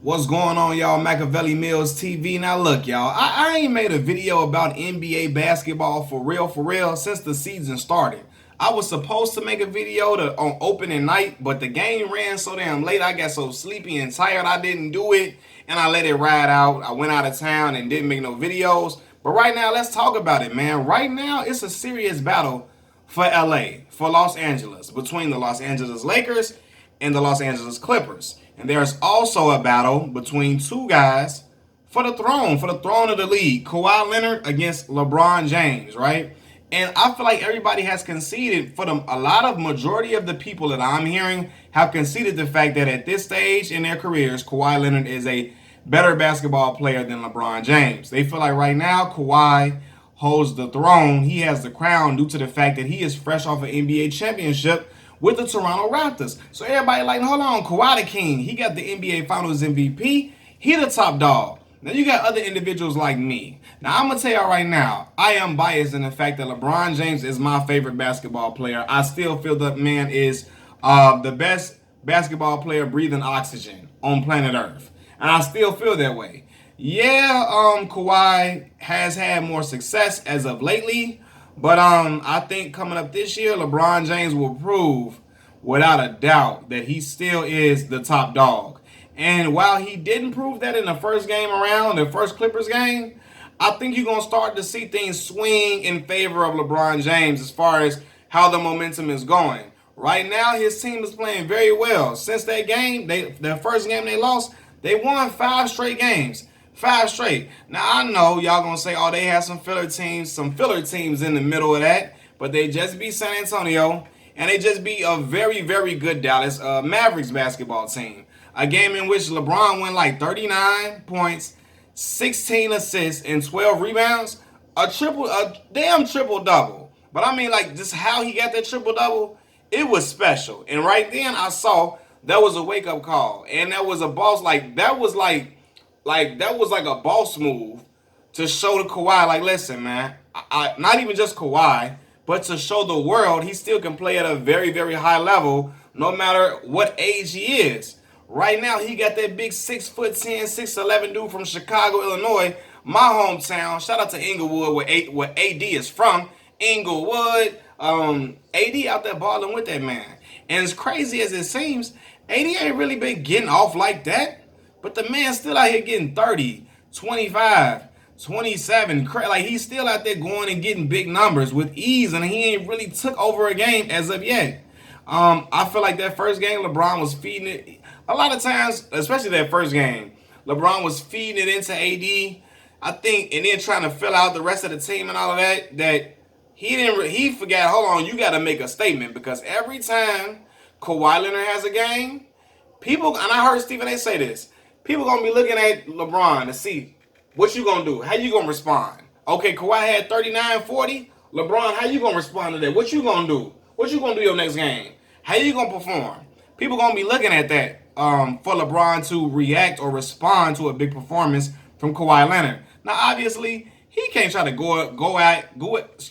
What's going on, y'all? Machiavelli Mills TV. Now, look, y'all, I ain't made a video about NBA basketball for real, since the season started. I was supposed to make a video on opening night, but the game ran so damn late. I got so sleepy and tired, I didn't do it, and I let it ride out. I went out of town and didn't make no videos. But right now, let's talk about it, man. Right now, it's a serious battle for LA, for Los Angeles, between the Los Angeles Lakers and the Los Angeles Clippers. And there's also a battle between two guys for the throne of the league. Kawhi Leonard against LeBron James, right? And I feel like everybody has conceded for them. A lot of majority of the people that I'm hearing have conceded the fact that at this stage in their careers, Kawhi Leonard is a better basketball player than LeBron James. They feel like right now Kawhi holds the throne. He has the crown due to the fact that he is fresh off an NBA championship with the Toronto Raptors. So everybody like, hold on, Kawhi the King. He got the NBA Finals MVP. He the top dog. Now you got other individuals like me. Now I'm going to tell y'all right now, I am biased in the fact that LeBron James is my favorite basketball player. I still feel that man is the best basketball player breathing oxygen on planet Earth. And I still feel that way. Yeah, Kawhi has had more success as of lately. But I think coming up this year, LeBron James will prove without a doubt that he still is the top dog. And while he didn't prove that in the first game around, the first Clippers game, I think you're going to start to see things swing in favor of LeBron James as far as how the momentum is going. Right now, his team is playing very well. Since that game, their first game they lost, they won 5 straight games. 5 straight. Now, I know y'all going to say, oh, they have some filler teams in the middle of that. But they just beat San Antonio. And they just beat a very, very good Dallas Mavericks basketball team. A game in which LeBron went like 39 points, 16 assists, and 12 rebounds. A damn triple-double. But I mean, like, just how he got that triple-double, it was special. And right then, I saw that was a wake-up call. And that was a boss, that was like a boss move to show to Kawhi, like, listen, man, I not even just Kawhi, but to show the world he still can play at a very, very high level, no matter what age he is. Right now, he got that big 6'10", 6'11" dude from Chicago, Illinois, my hometown. Shout out to Inglewood, where AD is from. Inglewood, AD out there balling with that man. And as crazy as it seems, AD ain't really been getting off like that. But the man's still out here getting 30, 25, 27. Like, he's still out there going and getting big numbers with ease, and he ain't really took over a game as of yet. I feel like that first game, LeBron was feeding it. A lot of times, especially that first game, LeBron was feeding it into AD. I think, and then trying to fill out the rest of the team and all of that, that he forgot, hold on, you got to make a statement, because every time Kawhi Leonard has a game, people, and I heard Stephen A say this, people going to be looking at LeBron to see what you going to do. How you going to respond? Okay, Kawhi had 39, 40. LeBron, how you going to respond to that? What you going to do? What you going to do your next game? How you going to perform? People going to be looking at that for LeBron to react or respond to a big performance from Kawhi Leonard. Now, obviously, he can't try to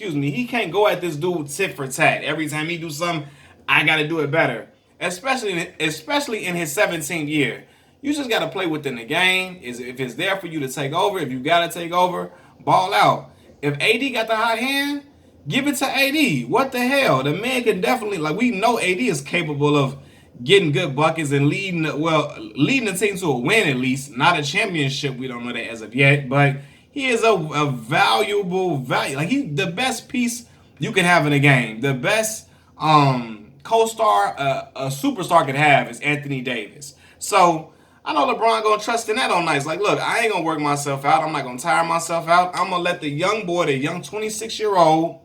he can't go at this dude tit for tat. Every time he do something, I got to do it better. Especially in his 17th year. You just got to play within the game. If it's there for you to take over, if you got to take over, ball out. If AD got the hot hand, give it to AD. What the hell? The man can definitely, like, we know AD is capable of getting good buckets and leading the team to a win at least. Not a championship. We don't know that as of yet. But he is a valuable value. Like, he's the best piece you can have in a game. The best co-star a superstar could have is Anthony Davis. So I know LeBron gonna trust in that on nights. Like, look, I ain't gonna work myself out. I'm not gonna tire myself out. I'm gonna let the young boy, the young 26-year-old,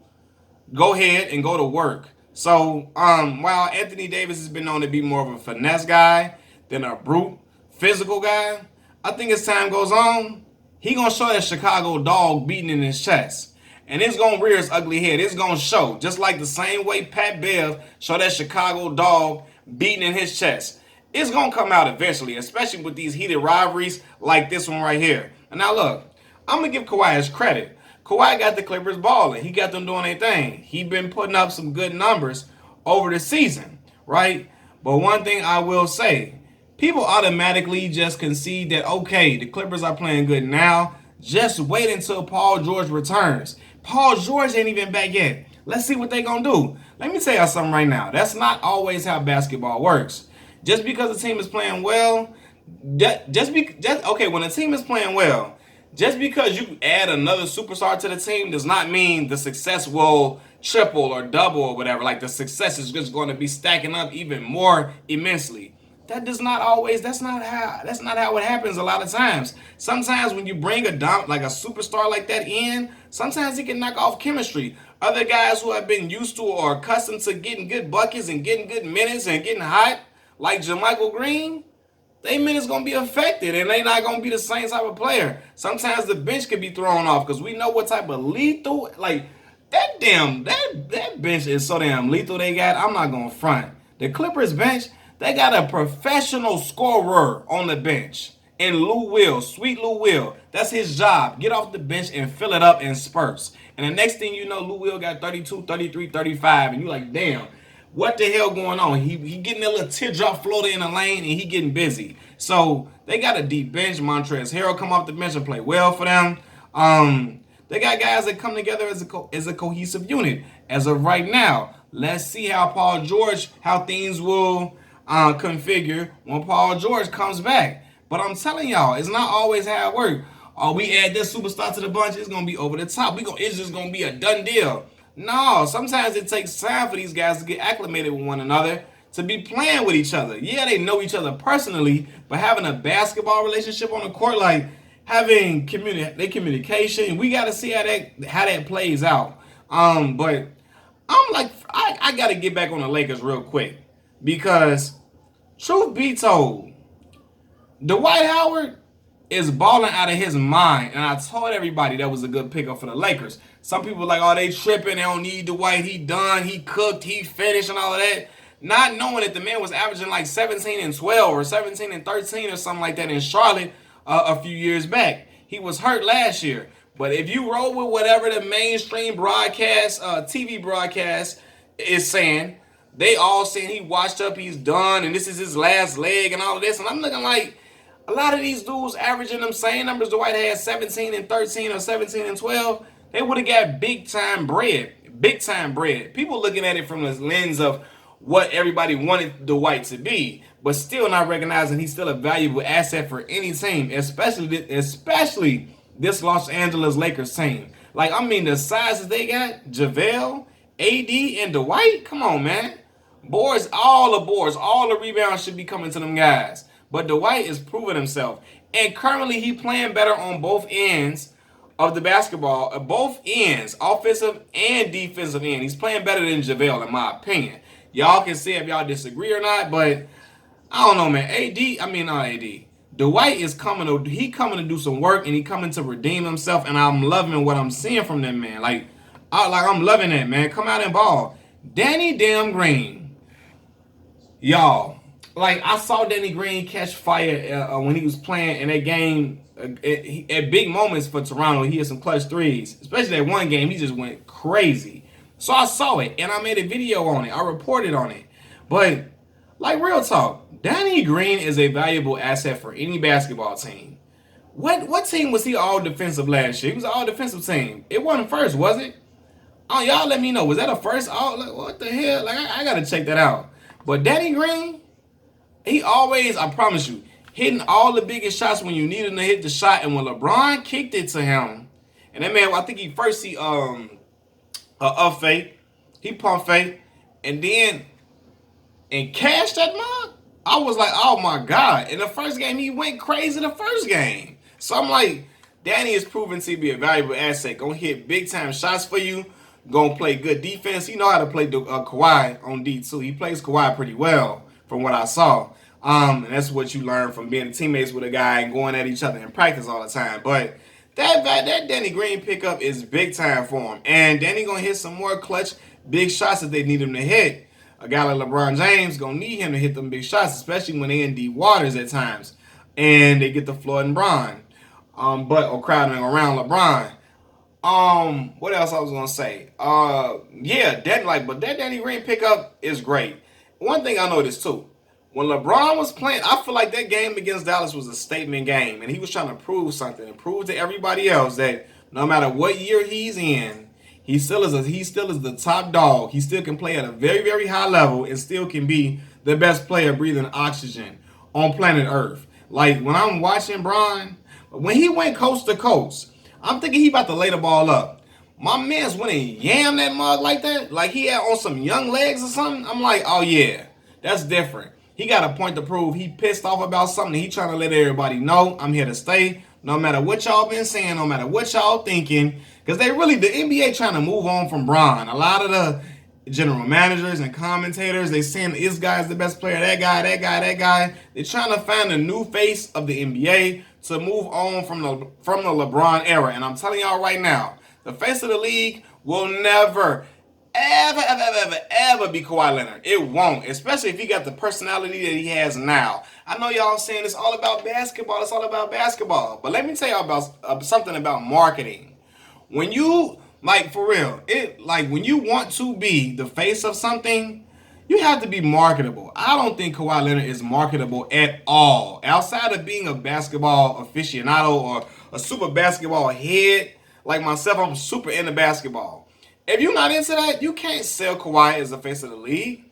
go ahead and go to work. So, while Anthony Davis has been known to be more of a finesse guy than a brute physical guy, I think as time goes on, he gonna show that Chicago dog beating in his chest. And it's gonna rear its ugly head. It's gonna show. Just like the same way Pat Bev showed that Chicago dog beating in his chest. It's going to come out eventually, especially with these heated rivalries like this one right here. And now, look, I'm going to give Kawhi his credit. Kawhi got the Clippers balling. He got them doing their thing. He been putting up some good numbers over the season, right? But one thing I will say, people automatically just concede that, okay, the Clippers are playing good now. Just wait until Paul George returns. Paul George ain't even back yet. Let's see what they gonna do. Let me tell y'all something right now. That's not always how basketball works. Just because the team is playing well, okay, when a team is playing well, just because you add another superstar to the team does not mean the success will triple or double or whatever. Like the success is just going to be stacking up even more immensely. That does not always. That's not how it happens a lot of times. Sometimes when you bring like a superstar like that in, sometimes he can knock off chemistry. Other guys who have been used to or accustomed to getting good buckets and getting good minutes and getting hot, like JaMychal Green, they minutes gonna be affected and they not gonna be the same type of player. Sometimes the bench could be thrown off because we know what type of lethal, like that bench is so damn lethal they got. I'm not gonna front. The Clippers bench, they got a professional scorer on the bench. And Lou Will, sweet Lou Will, that's his job. Get off the bench and fill it up in spurts. And the next thing you know, Lou Will got 32, 33, 35, and you like, damn, what the hell going on? He getting a little teardrop floater in the lane and he getting busy. So they got a deep bench. Montrezl Harrell come off the bench and play well for them. They got guys that come together as a cohesive unit. As of right now, let's see how things will configure when Paul George comes back. But I'm telling y'all, it's not always how it works. Oh, we add this superstar to the bunch, it's gonna be over the top. It's just gonna be a done deal. No, sometimes it takes time for these guys to get acclimated with one another, to be playing with each other. Yeah, they know each other personally, but having a basketball relationship on the court, like having communication, we got to see how that plays out. But I'm like, I got to get back on the Lakers real quick because, truth be told, Dwight Howard is balling out of his mind, and I told everybody that was a good pickup for the Lakers. Some people were like, oh, they tripping, they don't need Dwight, he done, he cooked, he finished, and all of that. Not knowing that the man was averaging like 17 and 12 or 17 and 13 or something like that in Charlotte a few years back. He was hurt last year. But if you roll with whatever the mainstream broadcast, TV broadcast is saying, they all saying he washed up, he's done, and this is his last leg and all of this. And I'm looking like, a lot of these dudes averaging them same numbers Dwight had, 17 and 13 or 17 and 12, they would have got big time bread. Big time bread. People looking at it from the lens of what everybody wanted Dwight to be, but still not recognizing he's still a valuable asset for any team, especially this Los Angeles Lakers team. Like, I mean, the sizes they got, JaVale, AD, and Dwight, come on, man. All the rebounds should be coming to them guys. But Dwight is proving himself. And currently he playing better on both ends of the basketball, both ends, offensive and defensive end. He's playing better than JaVale, in my opinion. Y'all can say if y'all disagree or not, but I don't know, man. Not AD. Dwight is coming to do some work, and he coming to redeem himself, and I'm loving what I'm seeing from that man. I'm loving that, man. Come out and ball. Danny damn Green. Y'all. Like, I saw Danny Green catch fire when he was playing in that game at big moments for Toronto. He had some clutch threes. Especially that one game, he just went crazy. So I saw it, and I made a video on it. I reported on it. But, like, real talk, Danny Green is a valuable asset for any basketball team. What team was he all defensive last year? He was an all defensive team. It wasn't first, was it? Oh, y'all let me know. Was that a first? What the hell? Like, I got to check that out. But Danny Green, he always, I promise you, hitting all the biggest shots when you need him to hit the shot. And when LeBron kicked it to him, and that man, I think he up fake, he pump fake, and then cashed that mug. I was like, oh my God. In the first game, he went crazy the first game. So I'm like, Danny is proven to be a valuable asset. Gonna hit big time shots for you. Gonna play good defense. He know how to play Kawhi on D2. He plays Kawhi pretty well from what I saw. And that's what you learn from being teammates with a guy and going at each other in practice all the time. But that Danny Green pickup is big time for him. And Danny gonna hit some more clutch big shots that they need him to hit. A guy like LeBron James gonna need him to hit them big shots, especially when they in deep waters at times. And they get the flood and Bron. Or crowding around LeBron. What else I was gonna say? But that Danny Green pickup is great. One thing I noticed too, When LeBron was playing, I feel like that game against Dallas was a statement game, and he was trying to prove something and prove to everybody else that no matter what year he's in, he still is the top dog. He still can play at a very, very high level and still can be the best player breathing oxygen on planet Earth. Like when I'm watching Bron, when he went coast to coast, I'm thinking he about to lay the ball up. My man's went and yam that mug like that, like he had on some young legs or something. I'm like, oh yeah, that's different. He got a point to prove. He pissed off about something. He trying to let everybody know I'm here to stay. No matter what y'all been saying, no matter what y'all thinking, because the NBA trying to move on from Bron. A lot of the general managers and commentators, they saying this guy's the best player, that guy. They're trying to find a new face of the NBA to move on from the LeBron era. And I'm telling y'all right now, the face of the league will never, ever be Kawhi Leonard. It won't, especially if he got the personality that he has now. I know y'all saying it's all about basketball. It's all about basketball. But let me tell y'all about something about marketing. When you, like, for real, when you want to be the face of something, you have to be marketable. I don't think Kawhi Leonard is marketable at all. Outside of being a basketball aficionado or a super basketball head, like myself, I'm super into basketball. If you're not into that, you can't sell Kawhi as the face of the league.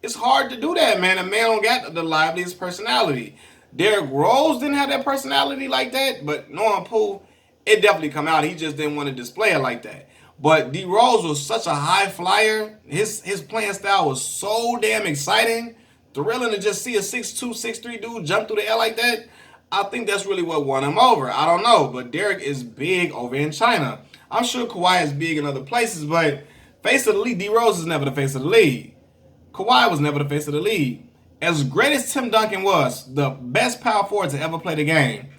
It's hard to do that, man. A man don't got the liveliest personality. Derrick Rose didn't have that personality like that, but knowing Poole, it definitely come out. He just didn't want to display it like that. But D Rose was such a high flyer. His playing style was so damn exciting. Thrilling to just see a 6'2", 6'3" dude jump through the air like that. I think that's really what won him over. I don't know, but Derrick is big over in China. I'm sure Kawhi is big in other places, but face of the league, D Rose is never the face of the league. Kawhi was never the face of the league. As great as Tim Duncan was, the best power forward to ever play the game,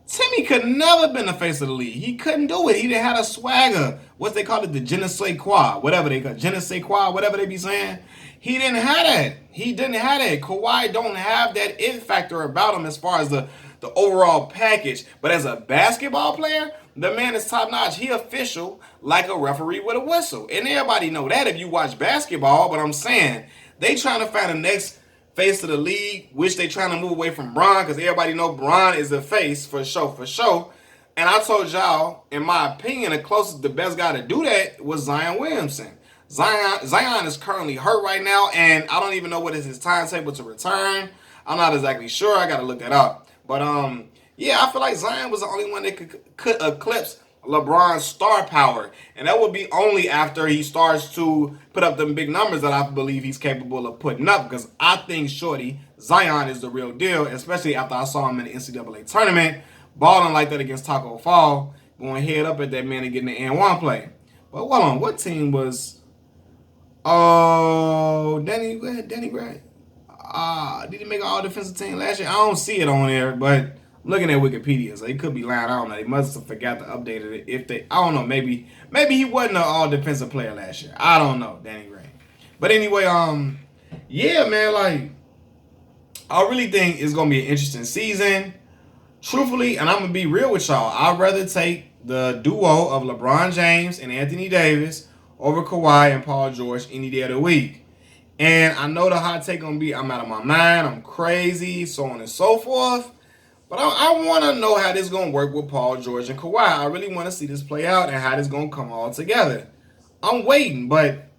Timmy could never been the face of the league. He couldn't do it. He didn't have a swagger. What they call it, the je ne sais quoi, whatever they call it, je ne sais quoi, whatever they be saying. He didn't have that. He didn't have that. Kawhi don't have that it factor about him as far as the overall package. But as a basketball player, the man is top notch. He official like a referee with a whistle. And everybody know that if you watch basketball. But I'm saying they trying to find the next face of the league, which they trying to move away from Bron, because everybody know Bron is the face for sure. And I told y'all, in my opinion, the best guy to do that was Zion Williamson. Zion is currently hurt right now, and I don't even know what is his timetable to return. I'm not exactly sure. I got to look that up. But yeah, I feel like Zion was the only one that could eclipse LeBron's star power, and that would be only after he starts to put up them big numbers that I believe he's capable of putting up, because I think shorty Zion is the real deal, especially after I saw him in the NCAA tournament balling like that against Taco Fall, going head up at that man and getting the N1 play. But hold on, what team was Danny Gray? Did he make an all defensive team last year? I don't see it on there, but I'm looking at Wikipedia, so he could be lying. I don't know. They must have forgot to update it. I don't know. Maybe he wasn't an all defensive player last year. I don't know, Danny Gray. But anyway, yeah, man, like I really think it's gonna be an interesting season. Truthfully, and I'm gonna be real with y'all, I'd rather take the duo of LeBron James and Anthony Davis over Kawhi and Paul George any day of the week. And I know the hot take gonna be I'm out of my mind, I'm crazy, so on and so forth. But I want to know how this is going to work with Paul George and Kawhi. I really want to see this play out and how this is going to come all together. I'm waiting, but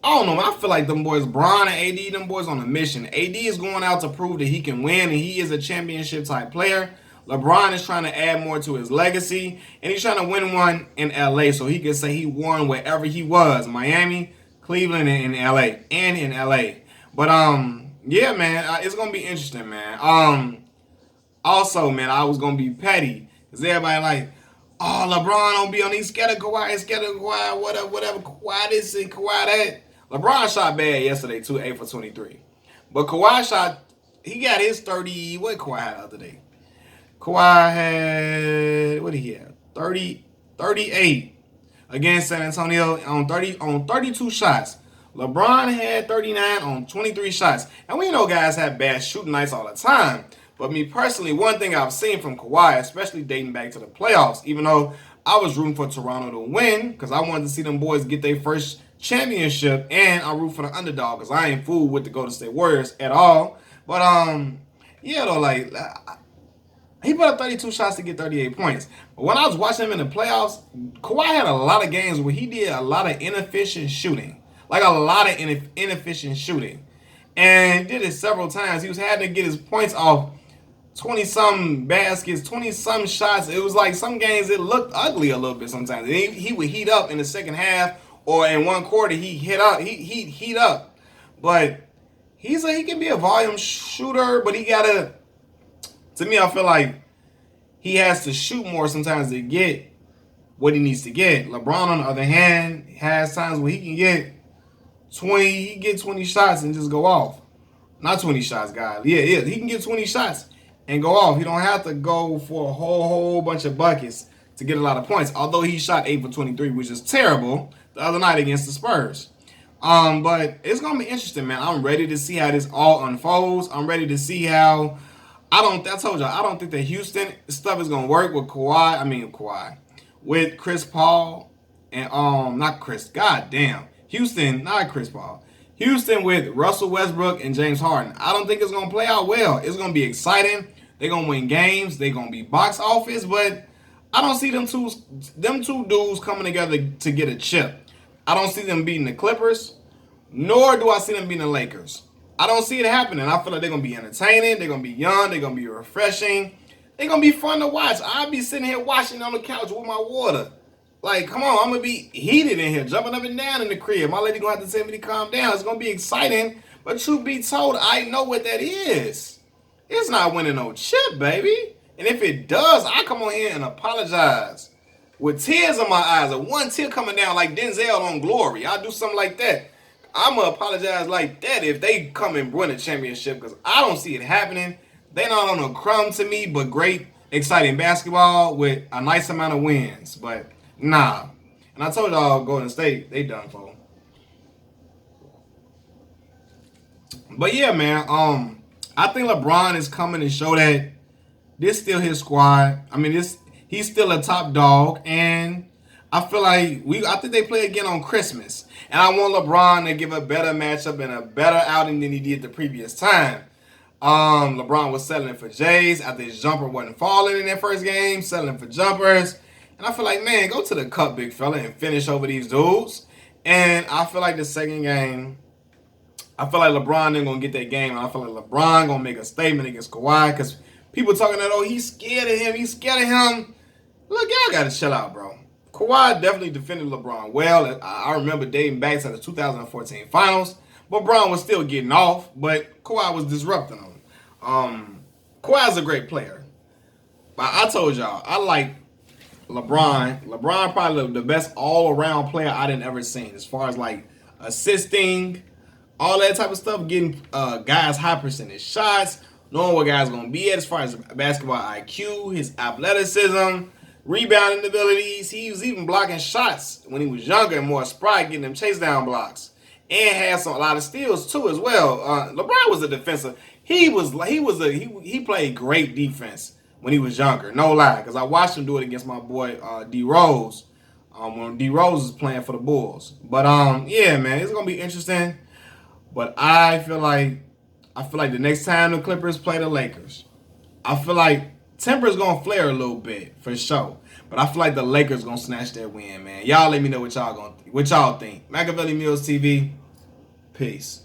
I don't know. I feel like them boys, Bron and AD, them boys on a mission. AD is going out to prove that he can win, and he is a championship type player. LeBron is trying to add more to his legacy, and he's trying to win one in LA so he can say he won wherever he was, Miami, Cleveland, and in LA. But yeah, man, it's going to be interesting, man. Also, man, I was going to be petty. Because everybody like, oh, LeBron don't be on these scared of Kawhi, whatever, Kawhi this and Kawhi that. LeBron shot bad yesterday, too, 8 for 23. But Kawhi he got his 30, what Kawhi had the other day? Kawhi had, what did he have? 38 against San Antonio on 32 shots. LeBron had 39 on 23 shots. And we know guys have bad shooting nights all the time. But me personally, one thing I've seen from Kawhi, especially dating back to the playoffs, even though I was rooting for Toronto to win because I wanted to see them boys get their first championship, and I root for the underdog because I ain't fooled with the Golden State Warriors at all. But yeah though, like he put up 32 shots to get 38 points. But when I was watching him in the playoffs, Kawhi had a lot of games where he did a lot of inefficient shooting. Like a lot of inefficient shooting. And did it several times. He was having to get his points off 20-some baskets, 20-some shots. It was like some games it looked ugly a little bit sometimes. He would heat up in the second half or in one quarter he heat up. But he can be a volume shooter, but he gotta, to me, I feel like he has to shoot more sometimes to get what he needs to get. LeBron, on the other hand, has times where he can get 20 shots and just go off. Not 20 shots, guys. Yeah, he can get 20 shots and go off. He don't have to go for a whole bunch of buckets to get a lot of points. Although he shot 8 for 23, which is terrible the other night against the Spurs. But it's gonna be interesting, man. I'm ready to see how this all unfolds. I'm ready to see how. I told y'all, I don't think that Houston stuff is gonna work with Kawhi, with Chris Paul and not Chris. God damn, Houston, not Chris Paul. Houston with Russell Westbrook and James Harden. I don't think it's gonna play out well. It's gonna be exciting. They're gonna win games. They're gonna be box office, but I don't see them two dudes coming together to get a chip. I don't see them beating the Clippers, nor do I see them beating the Lakers. I don't see it happening. I feel like they're going to be entertaining. They're going to be young. They're going to be refreshing. They're going to be fun to watch. I'll be sitting here watching on the couch with my water. Like, come on, I'm going to be heated in here, jumping up and down in the crib. My lady going to have to tell me to calm down. It's going to be exciting. But truth be told, I know what that is. It's not winning no chip, baby. And if it does, I come on here and apologize with tears in my eyes, or one tear coming down like Denzel on Glory. I'll do something like that. I'm going to apologize like that if they come and win a championship, because I don't see it happening. They not on a crumb to me, but great, exciting basketball with a nice amount of wins. But nah. And I told y'all Golden State, they done for. But yeah, man, I think LeBron is coming to show that this still his squad. I mean, he's still a top dog, and I feel like I think they play again on Christmas. And I want LeBron to give a better matchup and a better outing than he did the previous time. LeBron was settling for J's after his jumper wasn't falling in that first game, settling for jumpers. And I feel like, man, go to the cup, big fella, and finish over these dudes. And I feel like the second game, I feel like LeBron ain't going to get that game. And I feel like LeBron going to make a statement against Kawhi, because people talking that, oh, he's scared of him. Look, y'all got to chill out, bro. Kawhi definitely defended LeBron well. I remember dating back to the 2014 finals. LeBron was still getting off, but Kawhi was disrupting him. Kawhi's a great player. But I told y'all, I like LeBron. LeBron probably the best all-around player I didn't ever seen, as far as like assisting, all that type of stuff, getting guys high percentage shots, knowing what guys going to be at as far as basketball IQ, his athleticism, rebounding abilities. He was even blocking shots when he was younger and more spry, getting them chase down blocks, and had a lot of steals too as well. LeBron was a defensive. He played great defense when he was younger. No lie, because I watched him do it against my boy D Rose when D Rose was playing for the Bulls. But yeah, man, it's gonna be interesting. But I feel like the next time the Clippers play the Lakers, I feel like temper's gonna flare a little bit for sure, but I feel like the Lakers gonna snatch that win, man. Y'all let me know what y'all think. Machiavelli Mills TV, peace.